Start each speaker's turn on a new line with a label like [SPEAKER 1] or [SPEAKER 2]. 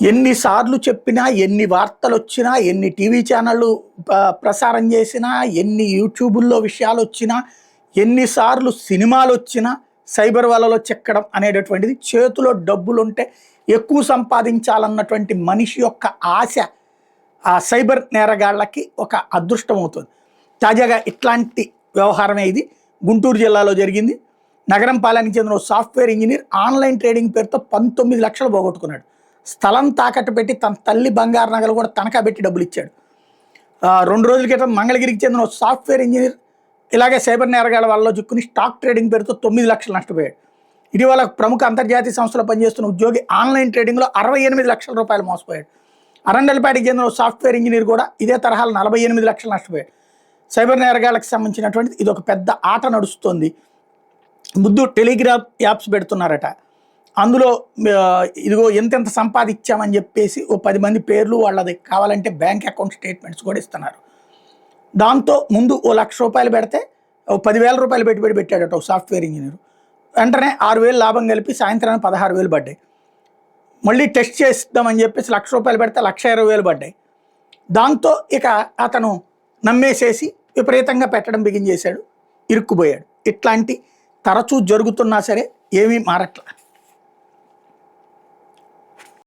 [SPEAKER 1] ఎన్నిసార్లు చెప్పినా, ఎన్ని వార్తలొచ్చినా, ఎన్ని టీవీ ఛానళ్ళు ప్రసారం చేసినా, ఎన్ని యూట్యూబుల్లో విషయాలొచ్చినా, ఎన్నిసార్లు సినిమాలొచ్చినా, సైబర్ వలలో చిక్కడం అనేటటువంటిది చేతిలో డబ్బులుంటే ఎక్కువ సంపాదించాలన్నటువంటి మనిషి యొక్క ఆశ ఆ సైబర్ నేరగాళ్ళకి ఒక అదృష్టం అవుతుంది. తాజాగా ఇట్లాంటి వ్యవహారమే ఇది గుంటూరు జిల్లాలో జరిగింది. నగరం పాలనకి చెందిన సాఫ్ట్వేర్ ఇంజనీర్ ఆన్లైన్ ట్రేడింగ్ పేరుతో 19 లక్షలు పోగొట్టుకున్నాడు. స్థలం తాకట్టు పెట్టి తన తల్లి బంగారు నగలు కూడా తనఖా పెట్టి డబ్బులు ఇచ్చాడు. 2 రోజుల క్రితం మంగళగిరికి చెందిన సాఫ్ట్వేర్ ఇంజనీర్ ఇలాగే సైబర్ నేరగాళ్ల వల్ల చిక్కుని స్టాక్ ట్రేడింగ్ పేరుతో 9 లక్షలు నష్టపోయాడు. ఇటీవల ప్రముఖ అంతర్జాతీయ సంస్థలో పనిచేస్తున్న ఉద్యోగి ఆన్లైన్ ట్రేడింగ్లో 68 లక్షల రూపాయలు మోసపోయాడు. అరండల్పేటకి చెందిన సాఫ్ట్వేర్ ఇంజనీర్ కూడా ఇదే తరహాలో 48 లక్షలు నష్టపోయాడు. సైబర్ నేరగాళ్లకు సంబంధించినటువంటిది ఇది ఒక పెద్ద ఆట నడుస్తుంది. ముందు టెలిగ్రామ్ యాప్స్ పెడుతున్నారట. అందులో ఇదిగో ఎంతెంత సంపాదించామని చెప్పేసి ఓ 10 మంది పేర్లు వాళ్ళది కావాలంటే బ్యాంక్ అకౌంట్ స్టేట్మెంట్స్ కూడా ఇస్తున్నారు. దాంతో ముందు ఓ ₹1,00,000 పెడితే ఓ 10,000 రూపాయలు పెట్టుబడి పెట్టాడట ఓ సాఫ్ట్వేర్ ఇంజనీర్. వెంటనే 6,000 లాభం కలిపి సాయంత్రానికి 16,000 పడ్డాయి. మళ్ళీ టెస్ట్ చేద్దామని చెప్పేసి ₹1,00,000 పెడితే 1,20,000 పడ్డాయి. దాంతో ఇక అతను నమ్మేసేసి విపరీతంగా పెట్టడం బిగిన్ చేశాడు, ఇరుక్కుపోయాడు. ఇట్లాంటి తరచూ జరుగుతున్నా సరే ఏమీ మారట్ల.